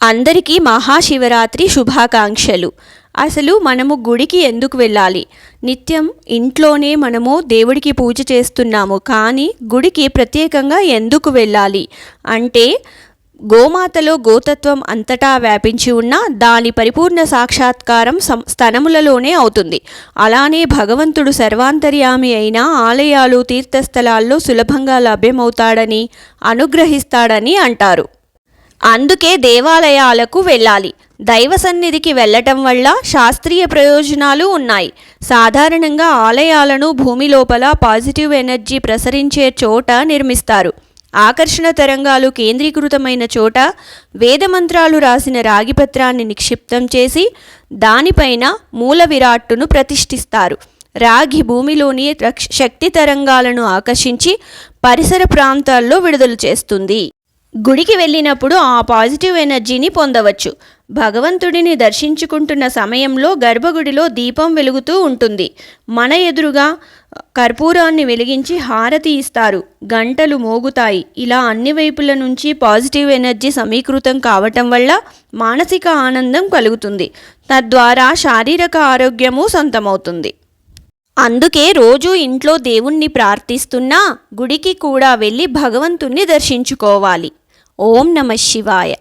అందరికీ మహాశివరాత్రి శుభాకాంక్షలు. అసలు మనము గుడికి ఎందుకు వెళ్ళాలి? నిత్యం ఇంట్లోనే మనము దేవుడికి పూజ చేస్తున్నాము, కానీ గుడికి ప్రత్యేకంగా ఎందుకు వెళ్ళాలి అంటే, గోమాతలో గోతత్వం అంతటా వ్యాపించి ఉన్న దాని పరిపూర్ణ సాక్షాత్కారం స్తనములలోనే అవుతుంది. అలానే భగవంతుడు సర్వాంతర్యామి అయిన ఆలయాలు తీర్థస్థలాల్లో సులభంగా లభ్యమవుతాడని, అనుగ్రహిస్తాడని అంటారు. అందుకే దేవాలయాలకు వెళ్ళాలి. దైవ సన్నిధికి వెళ్ళటం వల్ల శాస్త్రీయ ప్రయోజనాలు ఉన్నాయి. సాధారణంగా ఆలయాలను భూమి లోపల పాజిటివ్ ఎనర్జీ ప్రసరించే చోట నిర్మిస్తారు. ఆకర్షణ తరంగాలు కేంద్రీకృతమైన చోట వేదమంత్రాలు రాసిన రాగిపత్రాన్ని నిక్షిప్తం చేసి దానిపైన మూల విరాట్టును ప్రతిష్ఠిస్తారు. రాగి భూమిలోని శక్తి తరంగాలను ఆకర్షించి పరిసర ప్రాంతాల్లో విడుదల చేస్తుంది. గుడికి వెళ్ళినప్పుడు ఆ పాజిటివ్ ఎనర్జీని పొందవచ్చు. భగవంతుడిని దర్శించుకుంటున్న సమయంలో గర్భగుడిలో దీపం వెలుగుతూ ఉంటుంది. మన ఎదురుగా కర్పూరాన్ని వెలిగించి హారతి ఇస్తారు, గంటలు మోగుతాయి. ఇలా అన్ని వైపుల నుంచి పాజిటివ్ ఎనర్జీ సమీకృతం కావటం వల్ల మానసిక ఆనందం కలుగుతుంది. తద్వారా శారీరక ఆరోగ్యము సొంతమవుతుంది. అందుకే రోజు ఇంట్లో దేవుణ్ణి ప్రార్థిస్తున్నా గుడికి కూడా వెళ్ళి భగవంతుణ్ణి దర్శించుకోవాలి. ఓం నమః శివాయ.